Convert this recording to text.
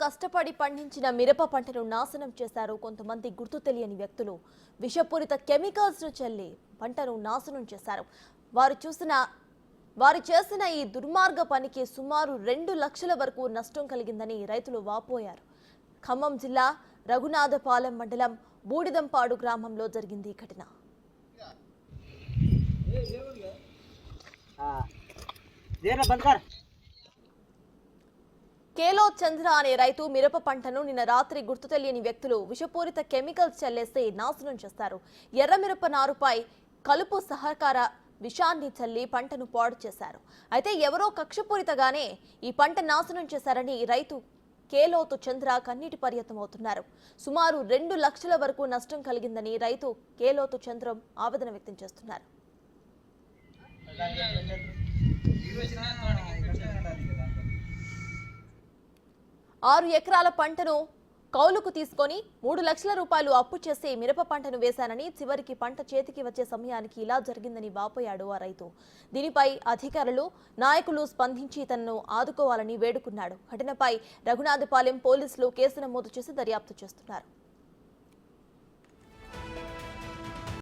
కష్టపడి పండించిన మిరప పంటను నాశనం చేశారు కొంతమంది గుర్తు తెలియని వ్యక్తులు. విషపూరిత కెమికల్స్ ను చల్లి పంటను నాశనం చేశారు. వారు చేసిన ఈ దుర్మార్గ పనికి సుమారు 2 లక్షల వరకు నష్టం కలిగిందని రైతులు వాపోయారు. ఖమ్మం జిల్లా రఘునాథపాలెం మండలం బూడిదంపాడు గ్రామంలో జరిగింది ఈ ఘటన. కేలో చంద్ర అనే రైతు మిరప పంటను నిన్న రాత్రి గుర్తు తెలియని వ్యక్తులు విషపూరిత కెమికల్స్ చల్లేసి నాశనం చేస్తారు. ఎర్ర మిరప నారుపై కలుపు సహకార విషాన్ని చల్లి పంటను పాడు చేశారు. అయితే ఎవరో కక్షపూరితగానే ఈ పంట నాశనం చేశారని రైతు కేలోతు చంద్ర కన్నీటి పర్యంతమవుతున్నారు. సుమారు 2 లక్షల వరకు నష్టం కలిగిందని రైతు కేలోతు చంద్రం ఆవేదన వ్యక్తం చేస్తున్నారు. 6 ఎకరాల పంటను కౌలుకు తీసుకొని 3 లక్షల రూపాయలు అప్పు చేసి మిరప పంటను వేశానని, చివరికి పంట చేతికి వచ్చే సమయానికి ఇలా జరిగిందని వాపోయాడు ఆ రైతు. దీనిపై అధికారులు, నాయకులు స్పందించి తనను ఆదుకోవాలని వేడుకున్నాడు. ఘటనపై రఘునాథపాలెం పోలీసులు కేసు నమోదు చేసి దర్యాప్తు చేస్తున్నారు.